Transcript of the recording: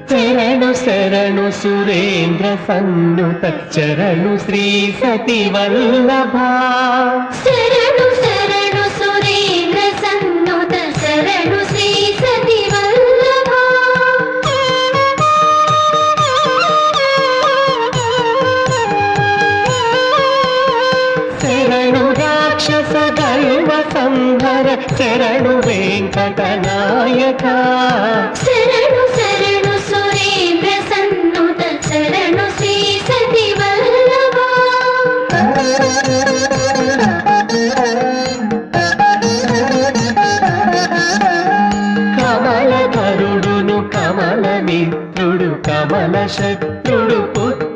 శరణు శరణు సురేంద్ర సన్నుత శరణు శ్రీ సతి వల్లభ శరణు శరణు సురేంద్ర సన్నుత శరణు శ్రీ సతి వల్లభ శరణు రాక్షస గర్వ సంహర శరణు వెంకటనాయక శరణు శరణు సురేంద్ర సన్నుత శరణు శ్రీ సతి వల్లభ కమల కరుడును కమల మిత్రుడు కమల శత్రుడు పుత్ర